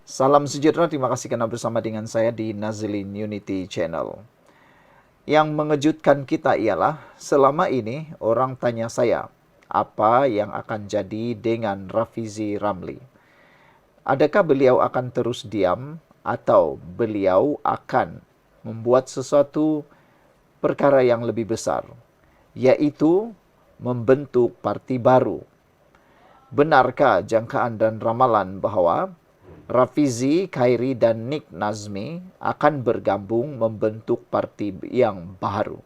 Salam sejahtera, terima kasih karena bersama dengan saya di Nazlin Unity Channel. Yang mengejutkan kita ialah selama ini orang tanya saya, apa yang akan jadi dengan Rafizi Ramli? Adakah beliau akan terus diam atau beliau akan membuat sesuatu perkara yang lebih besar, yaitu membentuk parti baru? Benarkah jangkaan dan ramalan bahwa Rafizi, Khairi, dan Nick Nazmi akan bergabung membentuk parti yang baru?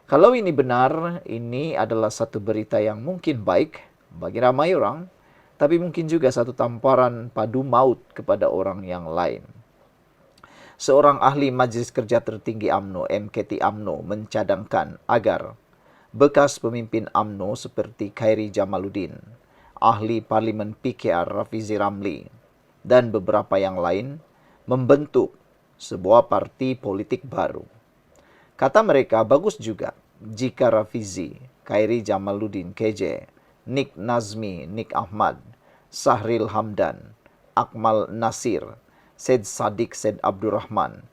Kalau ini benar, ini adalah satu berita yang mungkin baik bagi ramai orang, tapi mungkin juga satu tamparan padu maut kepada orang yang lain. Seorang ahli Majlis Kerja Tertinggi UMNO, MKT UMNO, mencadangkan agar bekas pemimpin UMNO seperti Khairi Jamaluddin, ahli Parlimen PKR Rafizi Ramli, dan beberapa yang lain membentuk sebuah parti politik baru. Kata mereka, bagus juga jika Rafizi, Khairi Jamaluddin KJ, Nick Nazmi, Nick Ahmad, Sahril Hamdan, Akmal Nasir, Syed Saddiq Syed Abdurrahman,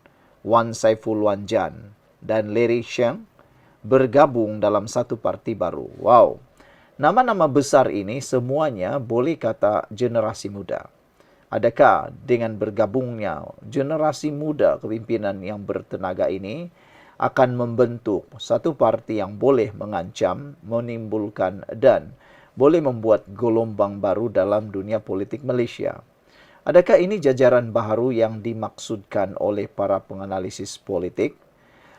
Wan Saiful Wanjan, dan Larry Sheng bergabung dalam satu parti baru. Wow, nama-nama besar ini semuanya boleh kata generasi muda. Adakah dengan bergabungnya generasi muda kepimpinan yang bertenaga ini akan membentuk satu parti yang boleh mengancam, menimbulkan, dan boleh membuat gelombang baru dalam dunia politik Malaysia? Adakah ini jajaran baru yang dimaksudkan oleh para penganalisis politik?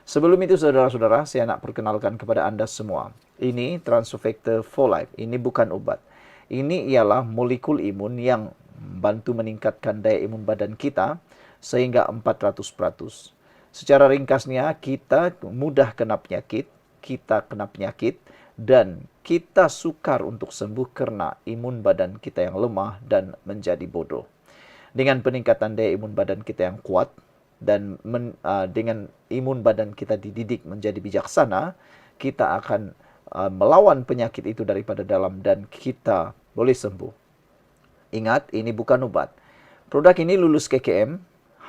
Sebelum itu, saudara-saudara, saya nak perkenalkan kepada anda semua. Ini Transofactor for Life. Ini bukan ubat. Ini ialah molekul imun yang membantu meningkatkan daya imun badan kita sehingga 400%. Secara ringkasnya, kita mudah kena penyakit, dan kita sukar untuk sembuh karena imun badan kita yang lemah dan menjadi bodoh. Dengan peningkatan daya imun badan kita yang kuat dan dengan imun badan kita dididik menjadi bijaksana, kita akan melawan penyakit itu daripada dalam dan kita boleh sembuh. Ingat, ini bukan obat. Produk ini lulus KKM,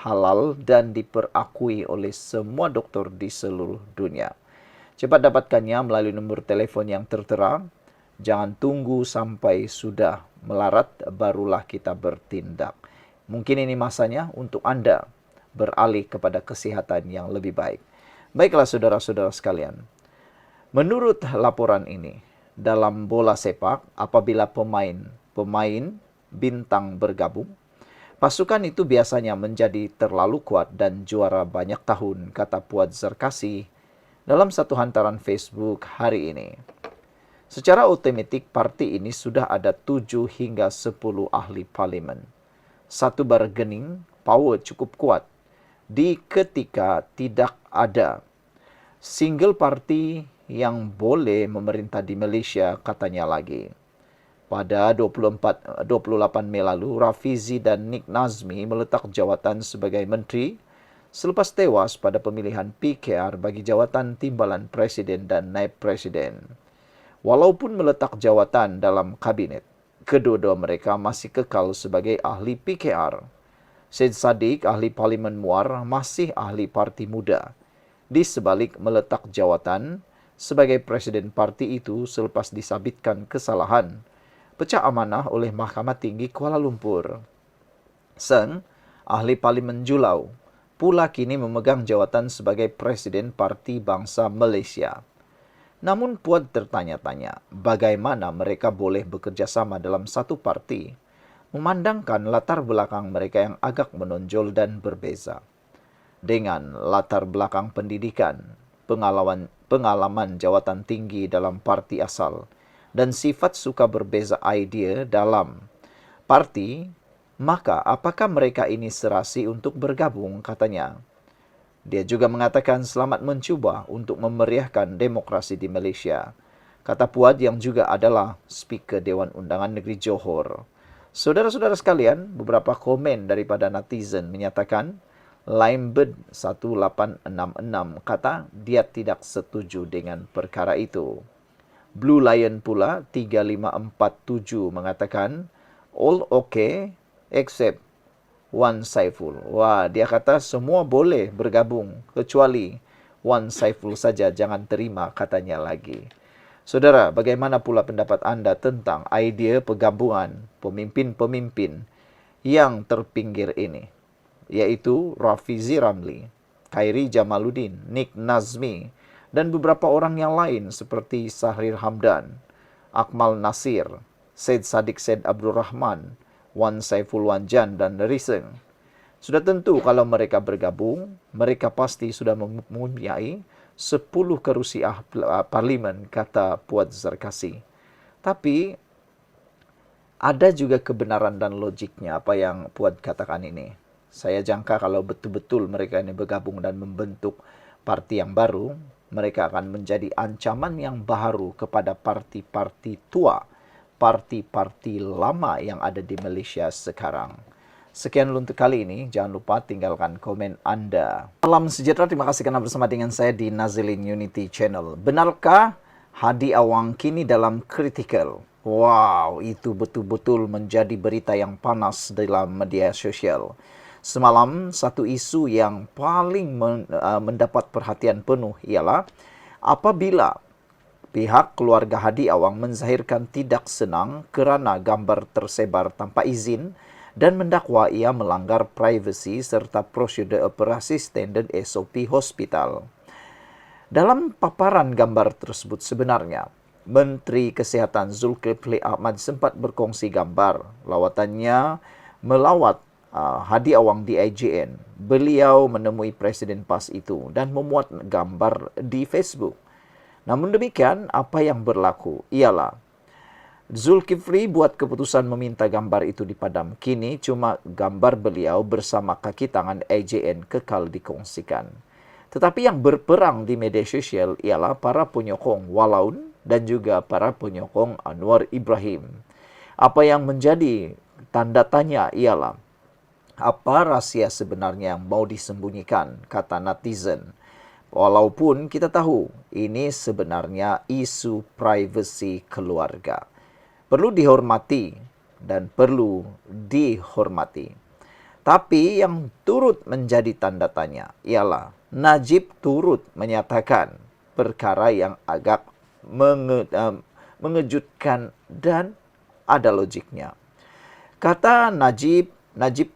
halal, dan diperakui oleh semua doktor di seluruh dunia. Cepat dapatkannya melalui nombor telefon yang tertera. Jangan tunggu sampai sudah melarat, barulah kita bertindak. Mungkin ini masanya untuk Anda beralih kepada kesehatan yang lebih baik. Baiklah saudara-saudara sekalian, menurut laporan ini, dalam bola sepak, apabila pemain bintang bergabung, pasukan itu biasanya menjadi terlalu kuat dan juara banyak tahun, kata Puad Zarkasi dalam satu hantaran Facebook hari ini. Secara otomatik, parti ini sudah ada 7 hingga 10 ahli parlimen. Satu bargaining power cukup kuat di ketika tidak ada single party yang boleh memerintah di Malaysia, katanya lagi. Pada 28 Mei lalu, Rafizi dan Nick Nazmi meletak jawatan sebagai menteri selepas tewas pada pemilihan PKR bagi jawatan timbalan presiden dan naib presiden. Walaupun meletak jawatan dalam kabinet, kedua-dua mereka masih kekal sebagai ahli PKR. Syed Saddiq, ahli Parlimen Muar, masih ahli Parti Muda. Di sebalik meletak jawatan sebagai presiden parti itu selepas disabitkan kesalahan pecah amanah oleh Mahkamah Tinggi Kuala Lumpur. Seng, ahli Parlimen Julau, pula kini memegang jawatan sebagai Presiden Parti Bangsa Malaysia. Namun Puad tertanya-tanya, bagaimana mereka boleh bekerja sama dalam satu parti, memandangkan latar belakang mereka yang agak menonjol dan berbeza. Dengan latar belakang pendidikan, pengalaman jawatan tinggi dalam parti asal, dan sifat suka berbeza idea dalam parti, maka apakah mereka ini serasi untuk bergabung, katanya. Dia juga mengatakan selamat mencuba untuk memeriahkan demokrasi di Malaysia, kata Puad yang juga adalah Speaker Dewan Undangan Negeri Johor. Saudara-saudara sekalian, beberapa komen daripada netizen menyatakan Limebird 1866 kata dia tidak setuju dengan perkara itu. Blue Lion pula 3547 mengatakan all okay except Wan Saiful. Wah, dia kata semua boleh bergabung kecuali Wan Saiful saja jangan terima, katanya lagi. Saudara, bagaimana pula pendapat Anda tentang idea penggabungan pemimpin-pemimpin yang terpinggir ini? Yaitu Rafizi Ramli, Khairi Jamaluddin, Nick Nazmi, dan beberapa orang yang lain seperti Sahrir Hamdan, Akmal Nasir, Said Sadiq Said Abdul Rahman, Wan Saiful Wanjan, dan Riseng. Sudah tentu kalau mereka bergabung, mereka pasti sudah mempunyai 10 kerusi parlimen, kata Puad Zarkasi. Tapi ada juga kebenaran dan logiknya apa yang Puad katakan ini. Saya jangka kalau betul-betul mereka ini bergabung dan membentuk parti yang baru, mereka akan menjadi ancaman yang baru kepada parti-parti tua, parti-parti lama yang ada di Malaysia sekarang. Sekian untuk kali ini. Jangan lupa tinggalkan komen Anda. Salam sejahtera. Terima kasih karena bersama dengan saya di Nazilin Unity Channel. Benarkah Hadi Awang kini dalam critical? Wow, itu betul-betul menjadi berita yang panas dalam media sosial. Semalam, satu isu yang paling mendapat perhatian penuh ialah apabila pihak keluarga Hadi Awang menzahirkan tidak senang kerana gambar tersebar tanpa izin dan mendakwa ia melanggar privasi serta prosedur operasi standard SOP hospital. Dalam paparan gambar tersebut sebenarnya, Menteri Kesihatan Zulkifli Ahmad sempat berkongsi gambar lawatannya melawat Hadi Awang di IJN. Beliau menemui Presiden PAS itu dan memuat gambar di Facebook. Namun demikian, apa yang berlaku ialah Zulkifli buat keputusan meminta gambar itu dipadam. Kini cuma gambar beliau bersama kaki tangan IJN kekal dikongsikan. Tetapi yang berperang di media sosial ialah para penyokong Walaun dan juga para penyokong Anwar Ibrahim. Apa yang menjadi tanda tanya ialah apa rahsia sebenarnya yang mau disembunyikan, kata netizen. Walaupun kita tahu ini sebenarnya isu privasi keluarga. Perlu dihormati dan perlu dihormati. Tapi yang turut menjadi tanda tanya ialah Najib turut menyatakan perkara yang agak mengejutkan dan ada logiknya. Kata Najib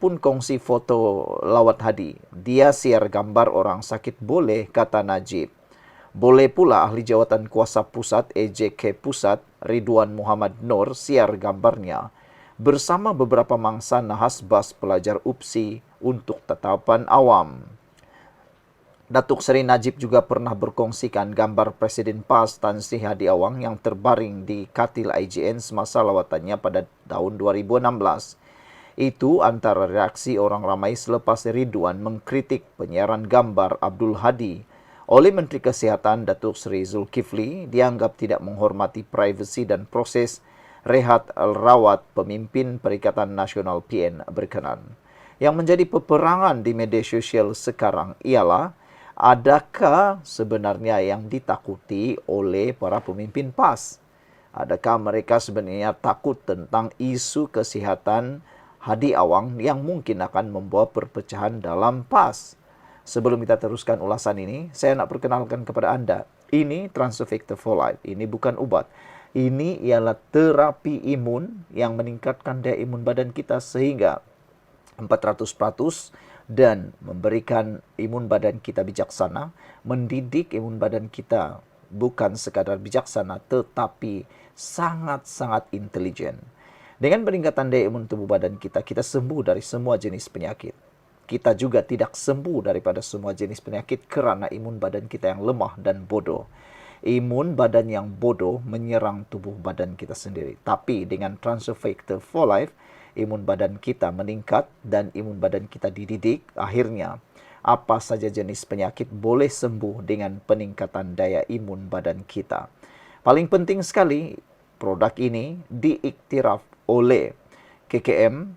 pun kongsi foto lawat Hadi. Dia share gambar orang sakit boleh, kata Najib. Boleh pula ahli jawatan kuasa pusat EJK Pusat Ridwan Muhammad Nur siar gambarnya bersama beberapa mangsa nahas bas pelajar UPSI untuk tetapan awam. Datuk Seri Najib juga pernah berkongsikan gambar Presiden PAS Tan Sri Hadi Awang yang terbaring di katil IJN semasa lawatannya pada tahun 2016. Itu antara reaksi orang ramai selepas Ridwan mengkritik penyiaran gambar Abdul Hadi oleh Menteri Kesihatan Datuk Seri Zulkifli dianggap tidak menghormati privasi dan proses rehat rawat pemimpin Perikatan Nasional PN berkenan. Yang menjadi peperangan di media sosial sekarang ialah adakah sebenarnya yang ditakuti oleh para pemimpin PAS? Adakah mereka sebenarnya takut tentang isu kesihatan Hadi Awang yang mungkin akan membawa perpecahan dalam PAS? Sebelum kita teruskan ulasan ini, saya nak perkenalkan kepada Anda, ini Transfer Factor for Life. Ini bukan ubat. Ini ialah terapi imun yang meningkatkan daya imun badan kita sehingga 400% dan memberikan imun badan kita bijaksana, mendidik imun badan kita bukan sekadar bijaksana tetapi sangat-sangat intelijen. Dengan peningkatan daya imun tubuh badan kita, kita sembuh dari semua jenis penyakit. Kita juga tidak sembuh daripada semua jenis penyakit kerana imun badan kita yang lemah dan bodoh. Imun badan yang bodoh menyerang tubuh badan kita sendiri. Tapi dengan Transfer Factor for Life, imun badan kita meningkat dan imun badan kita dididik. Akhirnya, apa saja jenis penyakit boleh sembuh dengan peningkatan daya imun badan kita. Paling penting sekali, produk ini diiktiraf oleh KKM,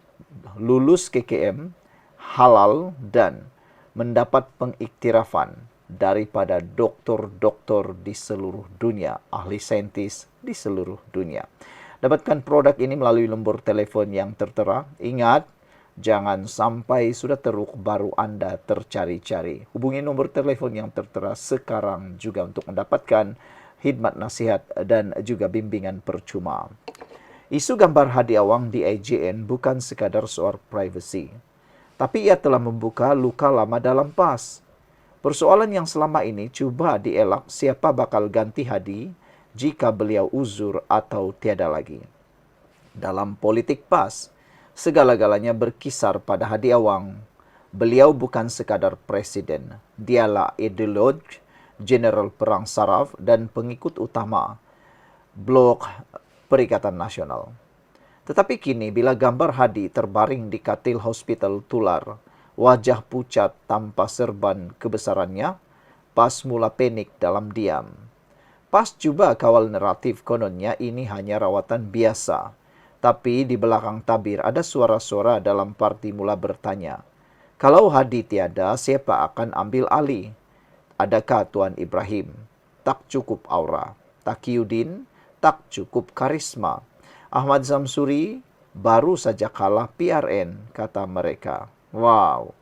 lulus KKM, halal dan mendapat pengiktirafan daripada doktor-doktor di seluruh dunia, ahli saintis di seluruh dunia. Dapatkan produk ini melalui nombor telefon yang tertera. Ingat, Jangan sampai sudah teruk baru Anda tercari-cari. Hubungi nomor telepon yang tertera sekarang juga untuk mendapatkan khidmat nasihat dan juga bimbingan percuma. Isu gambar Hadi Awang di IJN bukan sekadar soal privasi, tapi ia telah membuka luka lama dalam PAS. Persoalan yang selama ini cuba dielak siapa bakal ganti Hadi jika beliau uzur atau tiada lagi. Dalam politik PAS, segala-galanya berkisar pada Hadi Awang. Beliau bukan sekadar presiden, dialah ideolog, general perang saraf dan pengikut utama Blok Perikatan Nasional. Tetapi kini bila gambar Hadi terbaring di katil hospital tular, wajah pucat tanpa serban kebesarannya, PAS mula panik dalam diam. PAS cuba kawal naratif kononnya ini hanya rawatan biasa. Tapi di belakang tabir ada suara-suara dalam parti mula bertanya, kalau Hadi tiada, siapa akan ambil alih? Adakah Tuan Ibrahim? Tak cukup aura. Taqiyuddin? Tak cukup karisma. Ahmad Zamsuri? Baru saja kalah PRN, kata mereka. Wow.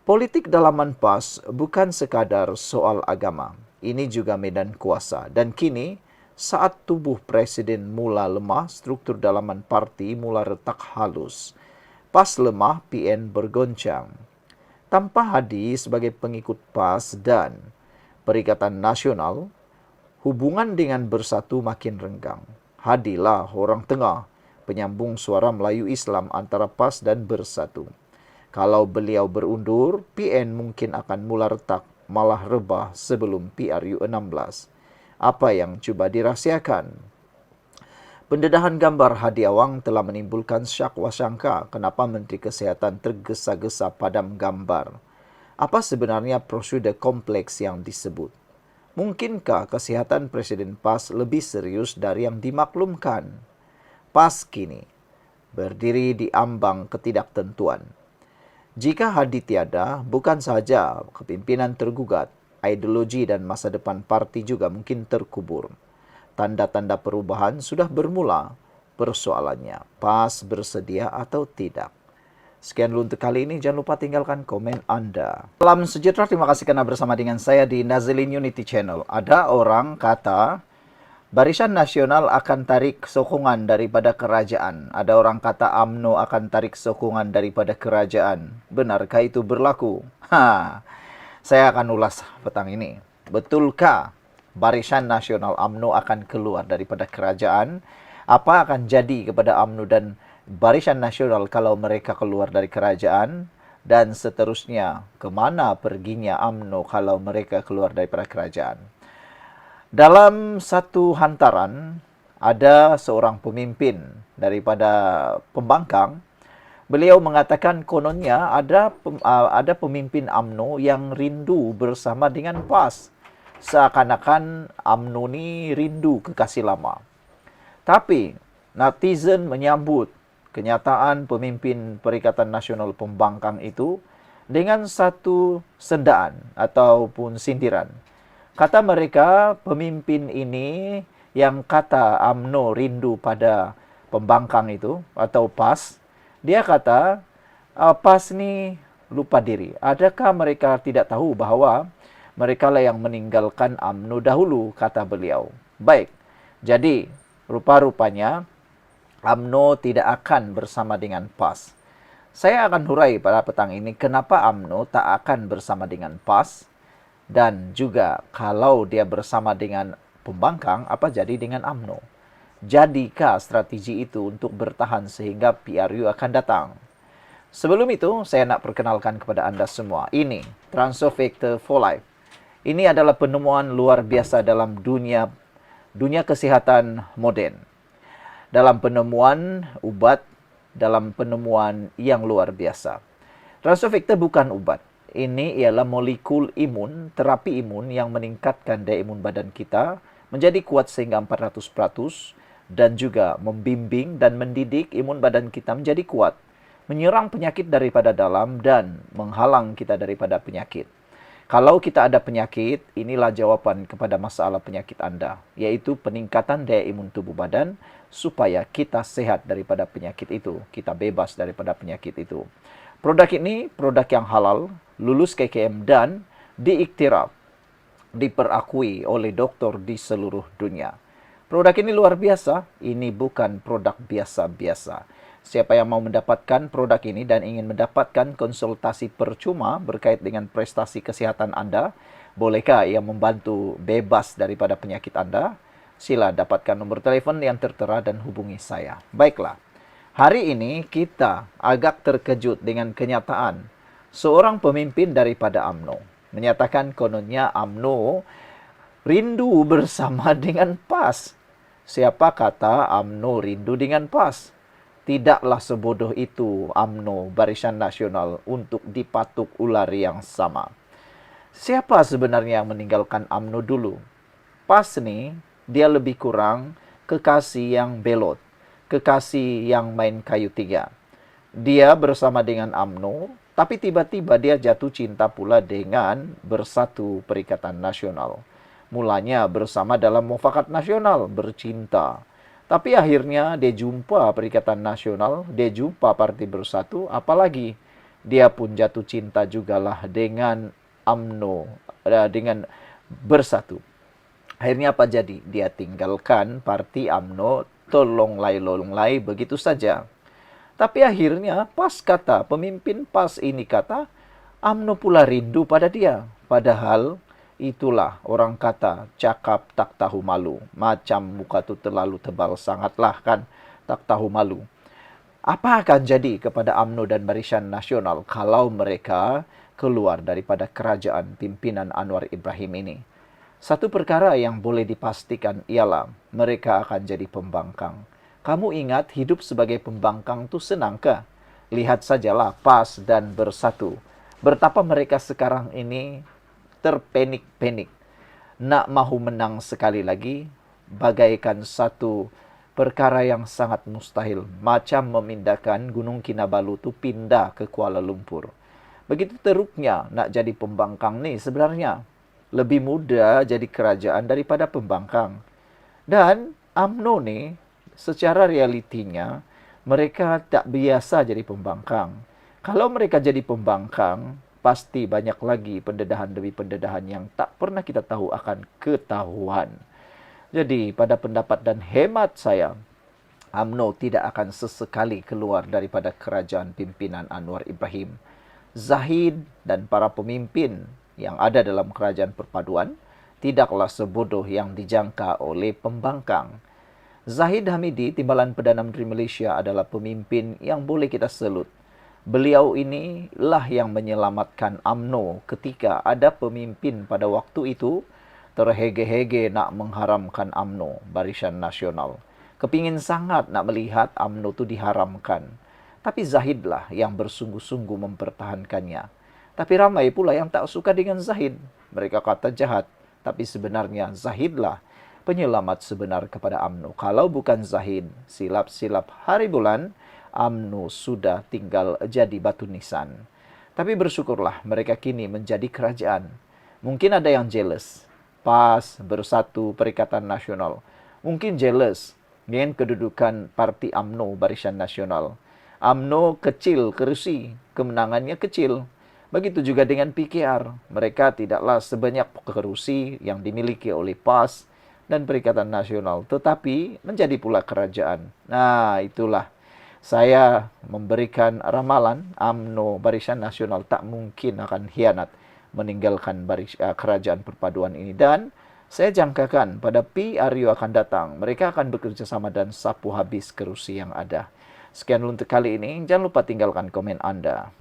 Politik dalaman PAS bukan sekadar soal agama. Ini juga medan kuasa. Dan kini, saat tubuh presiden mula lemah, struktur dalaman parti mula retak halus. PAS lemah, PN bergoncang. Tanpa Hadi sebagai pengikut PAS dan Perikatan Nasional, hubungan dengan Bersatu makin renggang. Hadilah orang tengah, penyambung suara Melayu Islam antara PAS dan Bersatu. Kalau beliau berundur, PN mungkin akan mula retak, malah rebah sebelum PRU 16. Apa yang cuba dirahsiakan? Pendedahan gambar Hadi Awang telah menimbulkan syak wasangka kenapa Menteri Kesihatan tergesa-gesa padam gambar. Apa sebenarnya prosedur kompleks yang disebut? Mungkinkah kesihatan Presiden PAS lebih serius dari yang dimaklumkan? PAS kini berdiri di ambang ketidaktentuan. Jika Hadi tiada, bukan saja kepimpinan tergugat, ideologi dan masa depan parti juga mungkin terkubur. Tanda-tanda perubahan sudah bermula. Persoalannya, PAS bersedia atau tidak? Sekian dulu untuk kali ini. Jangan lupa tinggalkan komen Anda. Salam sejahtera, terima kasih karena bersama dengan saya di Nazilin Unity Channel. Ada orang kata Barisan Nasional akan tarik sokongan daripada kerajaan. Ada orang kata UMNO akan tarik sokongan daripada kerajaan. Benarkah itu berlaku? Saya akan ulas petang ini. Betulkah Barisan Nasional UMNO akan keluar daripada kerajaan? Apa akan jadi kepada UMNO dan Barisan Nasional kalau mereka keluar dari kerajaan? Dan seterusnya, kemana perginya UMNO kalau mereka keluar daripada kerajaan? Dalam satu hantaran, ada seorang pemimpin daripada pembangkang. Beliau mengatakan kononnya ada pemimpin UMNO yang rindu bersama dengan PAS. Seakan-akan UMNO ni rindu kekasih lama. Tapi netizen menyambut kenyataan pemimpin Perikatan Nasional Pembangkang itu dengan satu sendaan ataupun sindiran. Kata mereka, pemimpin ini yang kata UMNO rindu pada pembangkang itu atau PAS, dia kata PAS ni lupa diri. Adakah mereka tidak tahu bahawa mereka lah yang meninggalkan UMNO dahulu, kata beliau. Baik, jadi rupa-rupanya UMNO tidak akan bersama dengan PAS. Saya akan hurai pada petang ini kenapa UMNO tak akan bersama dengan PAS. Dan juga kalau dia bersama dengan pembangkang, apa jadi dengan UMNO? Jadikah strategi itu untuk bertahan sehingga PRU akan datang? Sebelum itu, saya nak perkenalkan kepada anda semua. Ini Transofactor for Life. Ini adalah penemuan luar biasa dalam dunia kesihatan moden. Dalam penemuan ubat, dalam penemuan yang luar biasa. Transofactor bukan ubat. Ini ialah molekul imun, terapi imun yang meningkatkan daya imun badan kita menjadi kuat sehingga 400% dan juga membimbing dan mendidik imun badan kita menjadi kuat, menyerang penyakit daripada dalam dan menghalang kita daripada penyakit. Kalau kita ada penyakit, inilah jawaban kepada masalah penyakit Anda, yaitu peningkatan daya imun tubuh badan supaya kita sehat daripada penyakit itu, kita bebas daripada penyakit itu. Produk ini produk yang halal, lulus KKM dan diiktiraf, diperakui oleh dokter di seluruh dunia. Produk ini luar biasa, ini bukan produk biasa-biasa. Siapa yang mau mendapatkan produk ini dan ingin mendapatkan konsultasi percuma berkait dengan prestasi kesehatan Anda, bolehkah ia membantu bebas daripada penyakit Anda? Sila dapatkan nomor telepon yang tertera dan hubungi saya. Baiklah, hari ini kita agak terkejut dengan kenyataan seorang pemimpin daripada UMNO menyatakan kononnya UMNO rindu bersama dengan PAS. Siapa kata UMNO rindu dengan PAS? Tidaklah sebodoh itu UMNO Barisan Nasional untuk dipatuk ular yang sama. Siapa sebenarnya yang meninggalkan UMNO dulu? PAS nih, dia lebih kurang kekasih yang belot, kekasih yang main kayu tiga. Dia bersama dengan UMNO, tapi tiba-tiba dia jatuh cinta pula dengan Bersatu Perikatan Nasional. Mulanya bersama dalam Mufakat Nasional, bercinta. Tapi akhirnya dia jumpa Perikatan Nasional, dia jumpa Partai Bersatu, apalagi dia pun jatuh cinta jugalah dengan UMNO, dengan Bersatu. Akhirnya apa jadi? Dia tinggalkan Parti UMNO, longlai begitu saja. Tapi akhirnya PAS kata, pemimpin PAS ini kata, UMNO pula rindu pada dia. Padahal itulah orang kata, cakap tak tahu malu. Macam muka tu terlalu tebal sangatlah kan, tak tahu malu. Apa akan jadi kepada UMNO dan Barisan Nasional kalau mereka keluar daripada kerajaan pimpinan Anwar Ibrahim ini? Satu perkara yang boleh dipastikan ialah mereka akan jadi pembangkang. Kamu ingat hidup sebagai pembangkang tu senangkah? Lihat sajalah PAS dan Bersatu. Betapa mereka sekarang ini terpenik-penik. Nak mahu menang sekali lagi, bagaikan satu perkara yang sangat mustahil. Macam memindahkan Gunung Kinabalu itu pindah ke Kuala Lumpur. Begitu teruknya nak jadi pembangkang nih sebenarnya. Lebih mudah jadi kerajaan daripada pembangkang. Dan UMNO nih, secara realitinya, mereka tak biasa jadi pembangkang. Kalau mereka jadi pembangkang, pasti banyak lagi pendedahan demi pendedahan yang tak pernah kita tahu akan ketahuan. Jadi, pada pendapat dan hemat saya, UMNO tidak akan sesekali keluar daripada kerajaan pimpinan Anwar Ibrahim. Zahid dan para pemimpin yang ada dalam kerajaan perpaduan tidaklah sebodoh yang dijangka oleh pembangkang. Zahid Hamidi, Timbalan Perdana Menteri Malaysia, adalah pemimpin yang boleh kita selut. Beliau inilah yang menyelamatkan UMNO ketika ada pemimpin pada waktu itu terhege-hege nak mengharamkan UMNO, Barisan Nasional. Kepingin sangat nak melihat UMNO itu diharamkan. Tapi Zahidlah yang bersungguh-sungguh mempertahankannya. Tapi ramai pula yang tak suka dengan Zahid. Mereka kata jahat. Tapi sebenarnya Zahidlah penyelamat sebenar kepada UMNO. Kalau bukan Zahid, silap-silap hari bulan, UMNO sudah tinggal jadi batu nisan. Tapi bersyukurlah mereka kini menjadi kerajaan. Mungkin ada yang jealous. PAS, Bersatu, Perikatan Nasional. Mungkin jealous dengan kedudukan Parti UMNO, Barisan Nasional. UMNO kecil kerusi, kemenangannya kecil. Begitu juga dengan PKR. Mereka tidaklah sebanyak kerusi yang dimiliki oleh PAS dan Perikatan Nasional, tetapi menjadi pula kerajaan. Nah, itulah. Saya memberikan ramalan UMNO Barisan Nasional tak mungkin akan hianat meninggalkan kerajaan perpaduan ini. Dan saya jangkakan pada PRU akan datang, mereka akan bekerja sama dan sapu habis kerusi yang ada. Sekian untuk kali ini. Jangan lupa tinggalkan komen Anda.